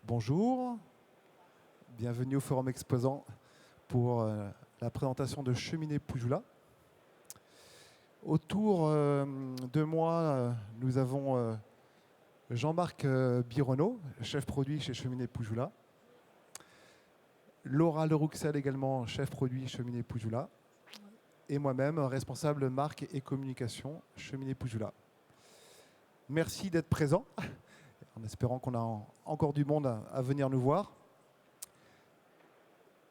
Bonjour, bienvenue au Forum Exposant pour la présentation de Cheminée Poujoula. Autour de moi, nous avons Jean-Marc Bironneau, chef produit chez Cheminée Poujoula. Laura Lerouxel également, chef produit Cheminée Poujoula. Et moi-même, responsable marque et communication Cheminée Poujoula. Merci d'être présent, en espérant qu'on a encore du monde à venir nous voir.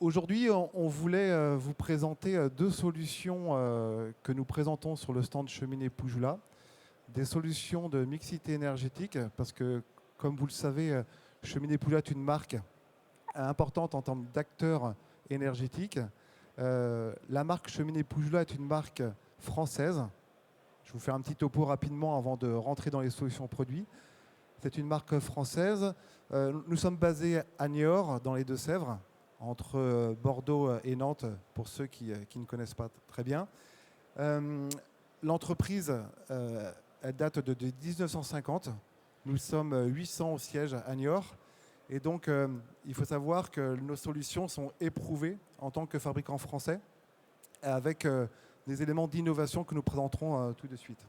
Aujourd'hui, on voulait vous présenter deux solutions que nous présentons sur le stand Cheminée Poujoula. Des solutions de mixité énergétique, parce que, comme vous le savez, Cheminée Poujoula est une marque importante en termes d'acteurs énergétiques. La marque Cheminée Poujoula est une marque française. Je vais vous faire un petit topo rapidement avant de rentrer dans les solutions produits. C'est une marque française. Nous sommes basés à Niort, dans les Deux-Sèvres, entre Bordeaux et Nantes, pour ceux qui ne connaissent pas très bien. L'entreprise, elle date de 1950. Nous sommes 800 au siège à Niort. Et donc, il faut savoir que nos solutions sont éprouvées en tant que fabricant français, avec des éléments d'innovation que nous présenterons tout de suite.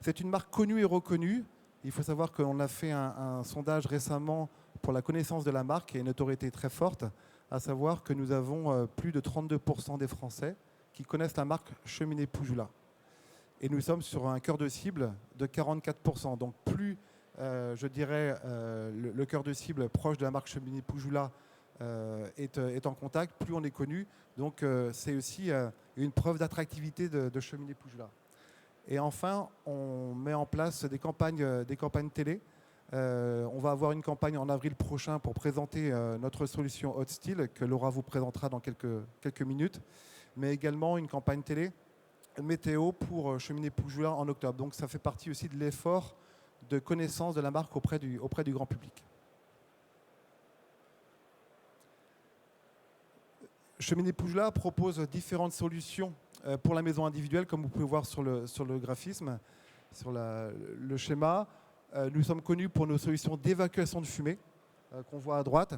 C'est une marque connue et reconnue. Il faut savoir qu'on a fait un sondage récemment pour la connaissance de la marque et une autorité très forte, à savoir que nous avons plus de 32% des Français qui connaissent la marque Cheminée Poujoula. Et nous sommes sur un cœur de cible de 44%. Donc plus, je dirais, le cœur de cible proche de la marque Cheminée Poujoula est en contact, plus on est connu. Donc c'est aussi une preuve d'attractivité de Cheminée Poujoula. Et enfin, on met en place des campagnes télé. On va avoir une campagne en avril prochain pour présenter notre solution Hot Steel, que Laura vous présentera dans quelques minutes, mais également une campagne télé météo pour Cheminée Poujoula en octobre. Donc ça fait partie aussi de l'effort de connaissance de la marque auprès du grand public. Cheminée Poujoula propose différentes solutions pour la maison individuelle, comme vous pouvez voir sur le graphisme, sur le schéma. Nous sommes connus pour nos solutions d'évacuation de fumée, qu'on voit à droite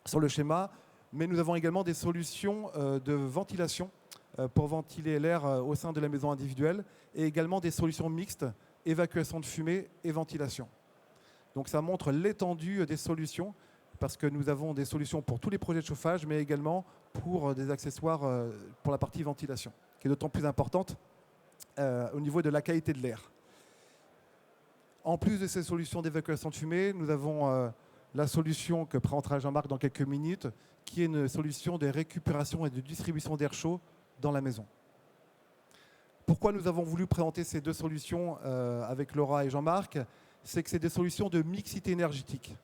sur le schéma, mais nous avons également des solutions de ventilation pour ventiler l'air au sein de la maison individuelle, et également des solutions mixtes, évacuation de fumée et ventilation. Donc ça montre l'étendue des solutions, parce que nous avons des solutions pour tous les projets de chauffage, mais également pour des accessoires pour la partie ventilation, qui est d'autant plus importante au niveau de la qualité de l'air. En plus de ces solutions d'évacuation de fumée, nous avons la solution que présentera Jean-Marc dans quelques minutes, qui est une solution de récupération et de distribution d'air chaud dans la maison. Pourquoi nous avons voulu présenter ces deux solutions avec Laura et Jean-Marc? C'est que c'est des solutions de mixité énergétique.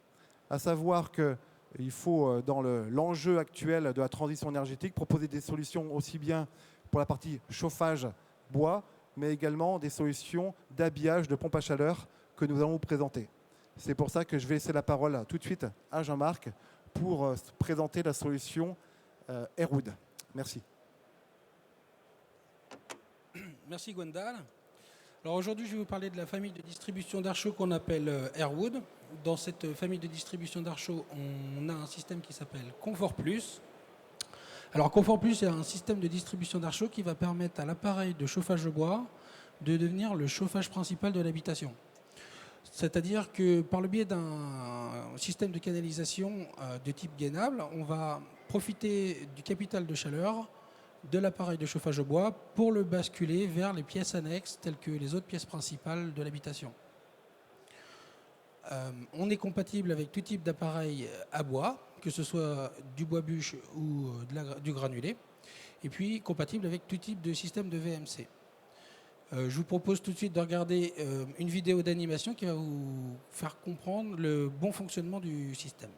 À savoir qu'il faut, dans l'enjeu actuel de la transition énergétique, proposer des solutions aussi bien pour la partie chauffage bois, mais également des solutions d'habillage de pompe à chaleur que nous allons vous présenter. C'est pour ça que je vais laisser la parole tout de suite à Jean-Marc pour présenter la solution Airwood. Merci. Merci Gwendal. Alors aujourd'hui, je vais vous parler de la famille de distribution d'air chaud qu'on appelle Airwood. Dans cette famille de distribution d'air chaud, on a un système qui s'appelle Confort Plus. Alors Confort Plus, c'est un système de distribution d'air chaud qui va permettre à l'appareil de chauffage de bois de devenir le chauffage principal de l'habitation. C'est-à-dire que par le biais d'un système de canalisation de type gainable, on va profiter du capital de chaleur de l'appareil de chauffage au bois pour le basculer vers les pièces annexes telles que les autres pièces principales de l'habitation. On est compatible avec tout type d'appareil à bois, que ce soit du bois bûche ou du granulé, et puis compatible avec tout type de système de VMC. Je vous propose tout de suite de regarder une vidéo d'animation qui va vous faire comprendre le bon fonctionnement du système.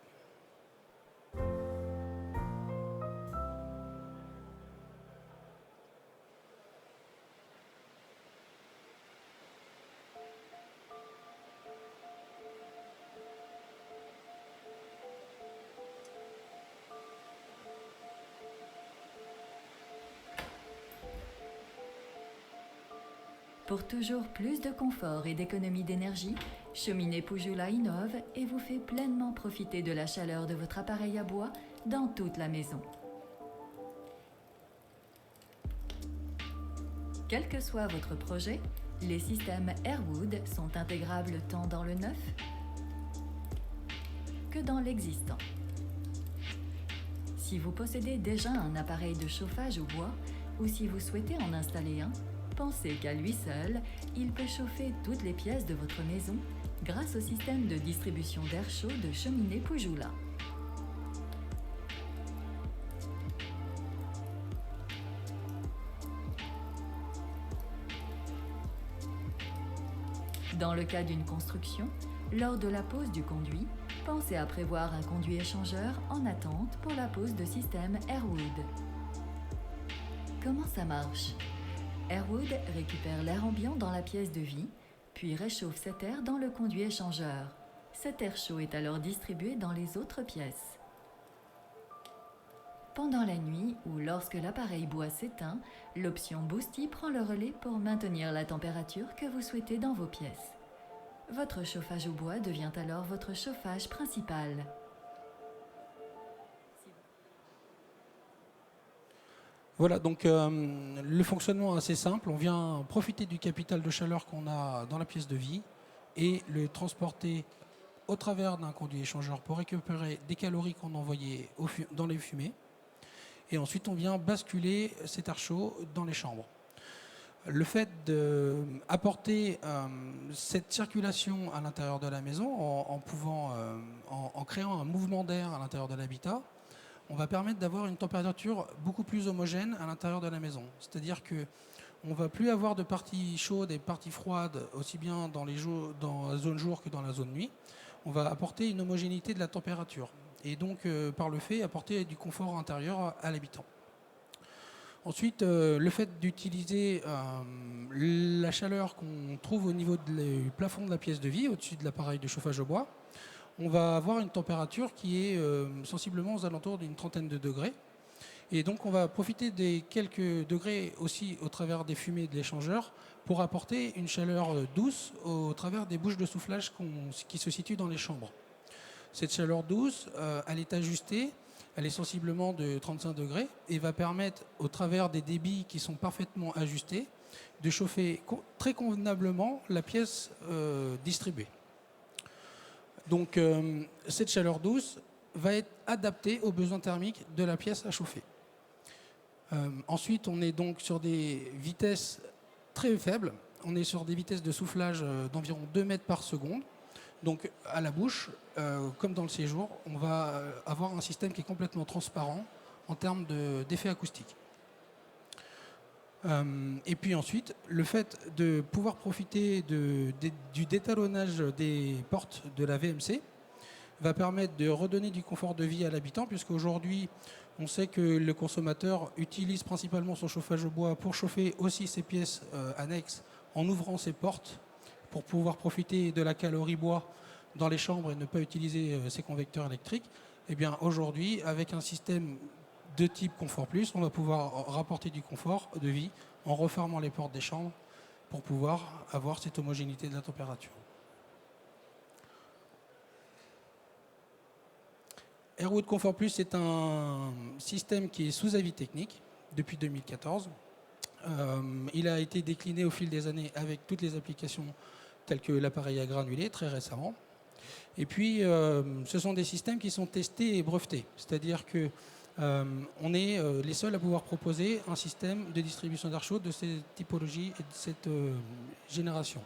Pour toujours plus de confort et d'économie d'énergie, Cheminée Poujoula innove et vous fait pleinement profiter de la chaleur de votre appareil à bois dans toute la maison. Quel que soit votre projet, les systèmes Airwood sont intégrables tant dans le neuf que dans l'existant. Si vous possédez déjà un appareil de chauffage au bois ou si vous souhaitez en installer un, pensez qu'à lui seul, il peut chauffer toutes les pièces de votre maison grâce au système de distribution d'air chaud de Cheminée Poujoula. Dans le cas d'une construction, lors de la pose du conduit, pensez à prévoir un conduit échangeur en attente pour la pose de système Airwood. Comment ça marche ? Airwood récupère l'air ambiant dans la pièce de vie, puis réchauffe cet air dans le conduit échangeur. Cet air chaud est alors distribué dans les autres pièces. Pendant la nuit ou lorsque l'appareil bois s'éteint, l'option Boosty prend le relais pour maintenir la température que vous souhaitez dans vos pièces. Votre chauffage au bois devient alors votre chauffage principal. Voilà, donc le fonctionnement est assez simple. On vient profiter du capital de chaleur qu'on a dans la pièce de vie et le transporter au travers d'un conduit échangeur pour récupérer des calories qu'on envoyait dans les fumées. Et ensuite, on vient basculer cet air chaud dans les chambres. Le fait d'apporter cette circulation à l'intérieur de la maison en créant un mouvement d'air à l'intérieur de l'habitat, on va permettre d'avoir une température beaucoup plus homogène à l'intérieur de la maison. C'est-à-dire qu'on ne va plus avoir de parties chaudes et parties froides, aussi bien dans la zone jour que dans la zone nuit. On va apporter une homogénéité de la température et donc par le fait apporter du confort intérieur à l'habitant. Ensuite, le fait d'utiliser la chaleur qu'on trouve au niveau du plafond de la pièce de vie, au-dessus de l'appareil de chauffage au bois, on va avoir une température qui est sensiblement aux alentours d'une trentaine de degrés. Et donc on va profiter des quelques degrés aussi au travers des fumées de l'échangeur pour apporter une chaleur douce au travers des bouches de soufflage qui se situent dans les chambres. Cette chaleur douce, elle est ajustée, elle est sensiblement de 35 degrés et va permettre au travers des débits qui sont parfaitement ajustés de chauffer très convenablement la pièce distribuée. Donc cette chaleur douce va être adaptée aux besoins thermiques de la pièce à chauffer. Ensuite, on est donc sur des vitesses très faibles. On est sur des vitesses de soufflage d'environ 2 mètres par seconde. Donc à la bouche, comme dans le séjour, on va avoir un système qui est complètement transparent en termes d'effet acoustique. Et puis ensuite, le fait de pouvoir profiter du détalonnage des portes de la VMC va permettre de redonner du confort de vie à l'habitant, puisqu'aujourd'hui, on sait que le consommateur utilise principalement son chauffage au bois pour chauffer aussi ses pièces annexes en ouvrant ses portes pour pouvoir profiter de la calorie bois dans les chambres et ne pas utiliser ses convecteurs électriques. Eh bien aujourd'hui, avec un système de type Confort Plus, on va pouvoir rapporter du confort de vie en refermant les portes des chambres pour pouvoir avoir cette homogénéité de la température. Airwood Confort Plus est un système qui est sous avis technique depuis 2014. Il a été décliné au fil des années avec toutes les applications telles que l'appareil à granulés très récemment. Et puis, ce sont des systèmes qui sont testés et brevetés. C'est-à-dire qu'on est les seuls à pouvoir proposer un système de distribution d'air chaud de cette typologie et de cette génération.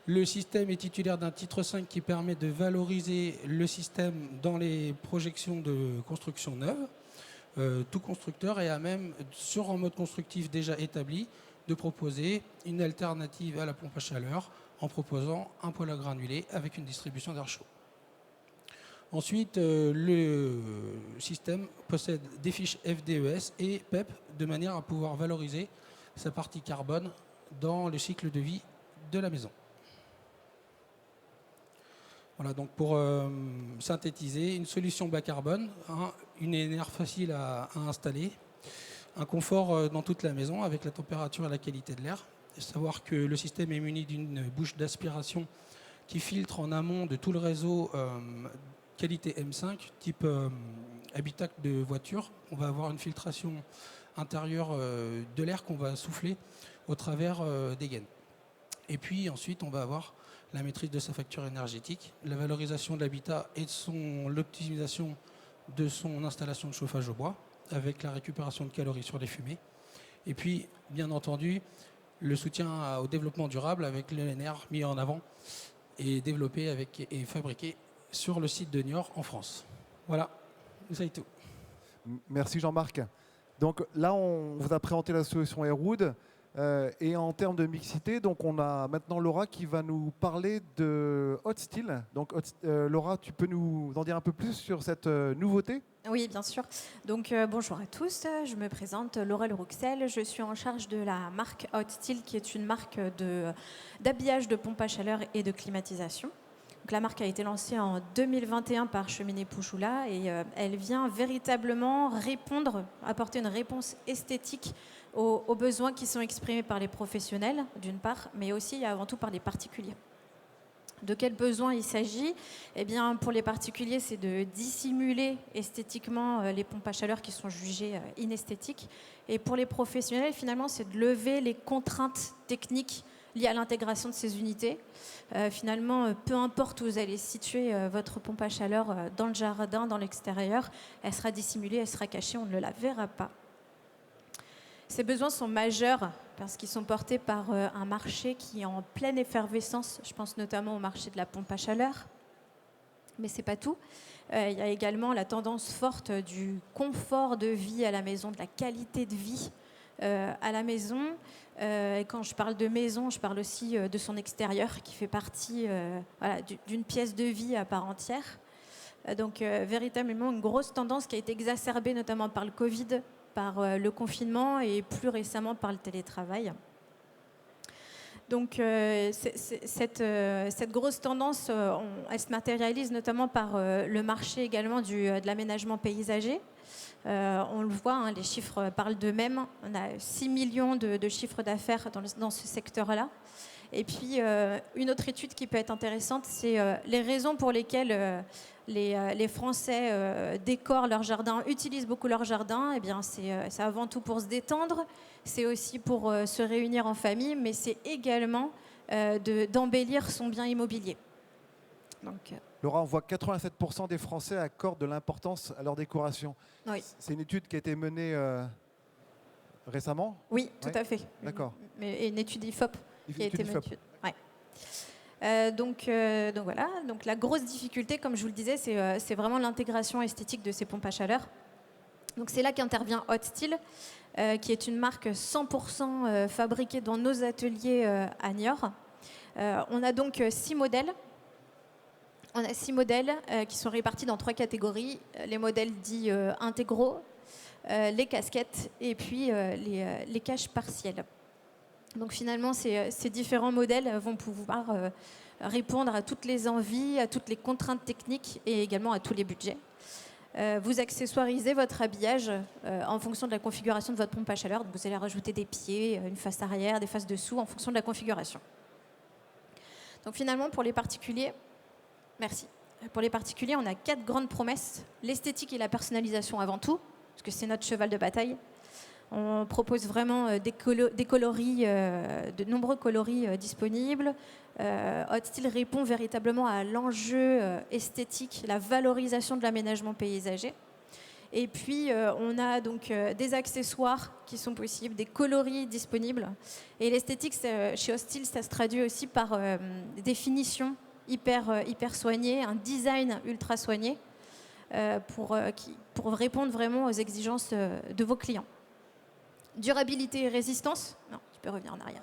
Le système est titulaire d'un titre 5 qui permet de valoriser le système dans les projections de construction neuve. Tout constructeur est à même, sur un mode constructif déjà établi, de proposer une alternative à la pompe à chaleur en proposant un poêle à granulés avec une distribution d'air chaud. Ensuite, le système possède des fiches FDES et PEP de manière à pouvoir valoriser sa partie carbone dans le cycle de vie de la maison. Voilà, donc pour synthétiser, une solution bas carbone, une énergie facile à installer, un confort dans toute la maison avec la température et la qualité de l'air, savoir que le système est muni d'une bouche d'aspiration qui filtre en amont de tout le réseau qualité M5, type habitacle de voiture. On va avoir une filtration intérieure de l'air qu'on va souffler au travers des gaines. Et puis ensuite, on va avoir la maîtrise de sa facture énergétique, la valorisation de l'habitat et l'optimisation de son installation de chauffage au bois, avec la récupération de calories sur les fumées. Et puis, bien entendu, le soutien au développement durable avec l'ENR mis en avant et développé et fabriqué sur le site de Niort en France. Voilà, ça y est tout. Merci Jean-Marc. Donc là, on vous a présenté la solution Airwood. Et en termes de mixité, donc on a maintenant Laura qui va nous parler de Hot Steel. Donc Laura, tu peux nous en dire un peu plus sur cette nouveauté ? Oui, bien sûr. Donc bonjour à tous, je me présente Laurel Rouxel, je suis en charge de la marque Hot Steel qui est une marque d'habillage de pompe à chaleur et de climatisation. Donc, la marque a été lancée en 2021 par Cheminée Pouchoula et elle vient véritablement apporter une réponse esthétique aux besoins qui sont exprimés par les professionnels, d'une part, mais aussi et avant tout par les particuliers. De quels besoins il s'agit ? Eh bien, pour les particuliers, c'est de dissimuler esthétiquement les pompes à chaleur qui sont jugées inesthétiques. Et pour les professionnels, finalement, c'est de lever les contraintes techniques liées à l'intégration de ces unités. Finalement, peu importe où vous allez situer votre pompe à chaleur, dans le jardin, dans l'extérieur, elle sera dissimulée, elle sera cachée, on ne la verra pas. Ces besoins sont majeurs parce qu'ils sont portés par un marché qui est en pleine effervescence. Je pense notamment au marché de la pompe à chaleur. Mais ce n'est pas tout. Il y a également la tendance forte du confort de vie à la maison, de la qualité de vie à la maison. Et quand je parle de maison, je parle aussi de son extérieur qui fait partie d'une pièce de vie à part entière. Donc véritablement une grosse tendance qui a été exacerbée notamment par le Covid, par le confinement et plus récemment par le télétravail. Donc cette grosse tendance, elle se matérialise notamment par le marché également de l'aménagement paysager. On le voit, les chiffres parlent d'eux-mêmes. On a 6 millions de chiffres d'affaires dans ce secteur-là. Et puis, une autre étude qui peut être intéressante, c'est les raisons pour lesquelles les Français décorent leur jardin, utilisent beaucoup leur jardin. Eh bien, c'est avant tout pour se détendre, c'est aussi pour se réunir en famille, mais c'est également d'embellir son bien immobilier. Donc, Laura, on voit que 87% des Français accordent de l'importance à leur décoration. oui. C'est une étude qui a été menée récemment ? Oui, tout Ouais. à fait. D'accord. Et une étude IFOP qui a été menée. IFOP. Ouais. Donc voilà. Donc la grosse difficulté, comme je vous le disais, c'est vraiment l'intégration esthétique de ces pompes à chaleur. Donc c'est là qu'intervient Hot Steel, qui est une marque 100% fabriquée dans nos ateliers à Niort. On a donc 6 modèles. On a 6 modèles qui sont répartis dans 3 catégories. Les modèles dits intégraux, les casquettes et puis les caches partielles. Donc finalement, ces différents modèles vont pouvoir répondre à toutes les envies, à toutes les contraintes techniques et également à tous les budgets. Vous accessoirisez votre habillage en fonction de la configuration de votre pompe à chaleur. Donc vous allez rajouter des pieds, une face arrière, des faces dessous en fonction de la configuration. Donc finalement, pour les particuliers, merci. Pour les particuliers, on a 4 grandes promesses. L'esthétique et la personnalisation avant tout, parce que c'est notre cheval de bataille. On propose vraiment des coloris, de nombreux coloris disponibles. Hot Steel répond véritablement à l'enjeu esthétique, la valorisation de l'aménagement paysager. Et puis, on a donc des accessoires qui sont possibles, des coloris disponibles. Et l'esthétique, chez Hot Steel, ça se traduit aussi par des finitions hyper soignées, un design ultra soigné pour répondre vraiment aux exigences de vos clients. Durabilité et résistance. Non, tu peux revenir en arrière.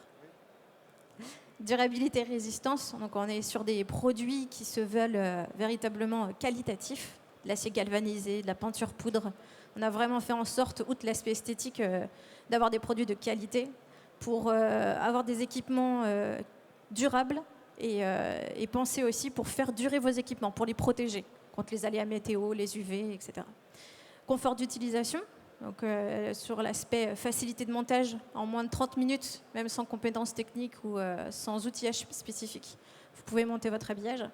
Durabilité et résistance. Donc, on est sur des produits qui se veulent véritablement qualitatifs. De l'acier galvanisé, de la peinture poudre. On a vraiment fait en sorte, outre l'aspect esthétique, d'avoir des produits de qualité pour avoir des équipements durables et penser aussi pour faire durer vos équipements, pour les protéger contre les aléas météo, les UV, etc. Confort d'utilisation. Donc, sur l'aspect facilité de montage, en moins de 30 minutes, même sans compétences techniques ou sans outillage spécifique, vous pouvez monter votre habillage.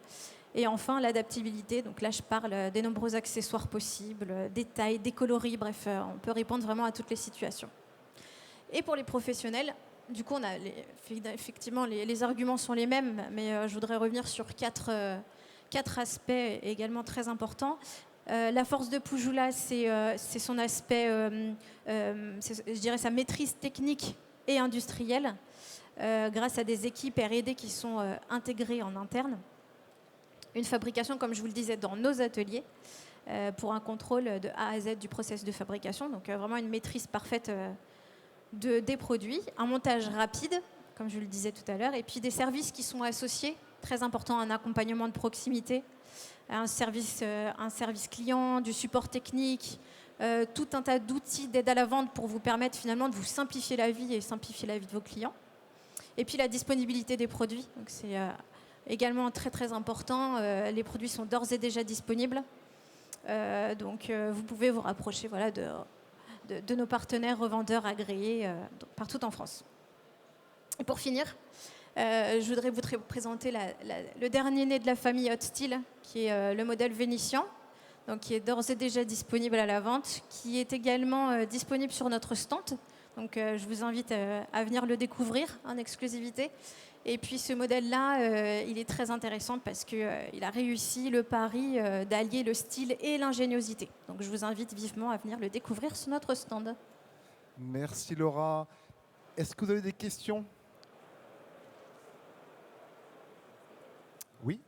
Et enfin, l'adaptabilité. Donc là, je parle des nombreux accessoires possibles, des tailles, des coloris, bref, on peut répondre vraiment à toutes les situations. Et pour les professionnels, du coup, effectivement, les arguments sont les mêmes, mais je voudrais revenir sur quatre aspects également très importants. La force de Poujoula, c'est son aspect, je dirais sa maîtrise technique et industrielle, grâce à des équipes R&D qui sont intégrées en interne. Une fabrication, comme je vous le disais, dans nos ateliers, pour un contrôle de A à Z du process de fabrication. Donc vraiment une maîtrise parfaite des produits, un montage rapide, comme je le disais tout à l'heure, et puis des services qui sont associés, très important, un accompagnement de proximité, un service client, du support technique, tout un tas d'outils d'aide à la vente pour vous permettre finalement de vous simplifier la vie et simplifier la vie de vos clients. Et puis la disponibilité des produits, donc c'est également très très important. Les produits sont d'ores et déjà disponibles, donc vous pouvez vous rapprocher voilà, de nos partenaires revendeurs agréés partout en France. Et pour finir, je voudrais vous présenter le dernier né de la famille Hot Steel, qui est le modèle vénitien, donc qui est d'ores et déjà disponible à la vente, qui est également disponible sur notre stand. Donc je vous invite à venir le découvrir en exclusivité. Et puis ce modèle-là, il est très intéressant parce qu'il a réussi le pari d'allier le style et l'ingéniosité. Donc je vous invite vivement à venir le découvrir sur notre stand. Merci Laura. Est-ce que vous avez des questions? Oui.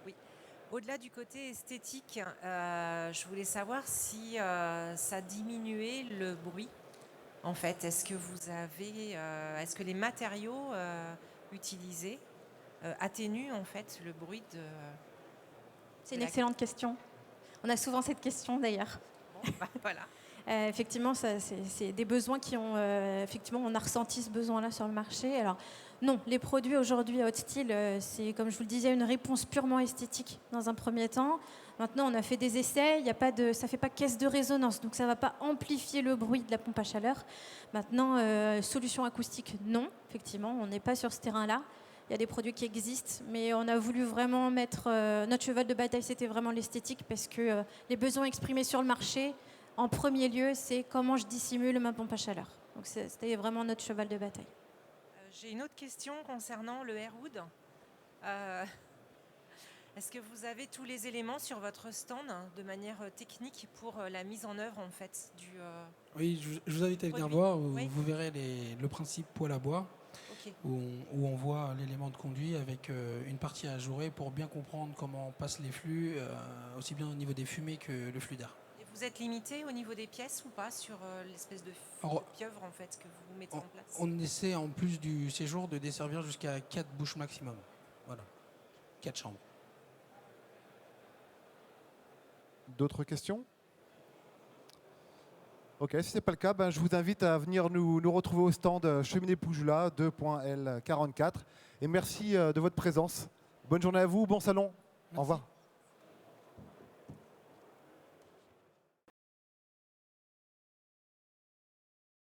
Oui. Au-delà du côté esthétique, je voulais savoir si ça diminuait le bruit. En fait, est-ce que les matériaux utilisés atténuent en fait le bruit de... C'est une excellente question. On a souvent cette question d'ailleurs. Bon, voilà. Effectivement, c'est des besoins qui ont... effectivement, on a ressenti ce besoin-là sur le marché. Alors, non, les produits aujourd'hui Hot Steel, c'est, comme je vous le disais, une réponse purement esthétique dans un premier temps. Maintenant, on a fait des essais, ça ne fait pas caisse de résonance, donc ça ne va pas amplifier le bruit de la pompe à chaleur. Maintenant, solution acoustique, non, effectivement, on n'est pas sur ce terrain-là. Il y a des produits qui existent, mais on a voulu vraiment mettre... notre cheval de bataille, c'était vraiment l'esthétique, parce que les besoins exprimés sur le marché, en premier lieu, c'est comment je dissimule ma pompe à chaleur. Donc c'était vraiment notre cheval de bataille. J'ai une autre question concernant le Airwood. Est-ce que vous avez tous les éléments sur votre stand de manière technique pour la mise en œuvre en fait du Oui, je vous invite à venir voir. Vous verrez le principe poêle à bois, okay. où on voit l'élément de conduit avec une partie à ajourer pour bien comprendre comment passent les flux, aussi bien au niveau des fumées que le flux d'air. Vous êtes limité au niveau des pièces ou pas sur l'espèce de pieuvre en fait que vous mettez en place? On essaie en plus du séjour de desservir jusqu'à 4 bouches maximum. Voilà, 4 chambres. D'autres questions? Ok, si ce n'est pas le cas, je vous invite à venir nous retrouver au stand Cheminée Poujoula 2.L44. Et merci de votre présence. Bonne journée à vous, bon salon. Merci. Au revoir.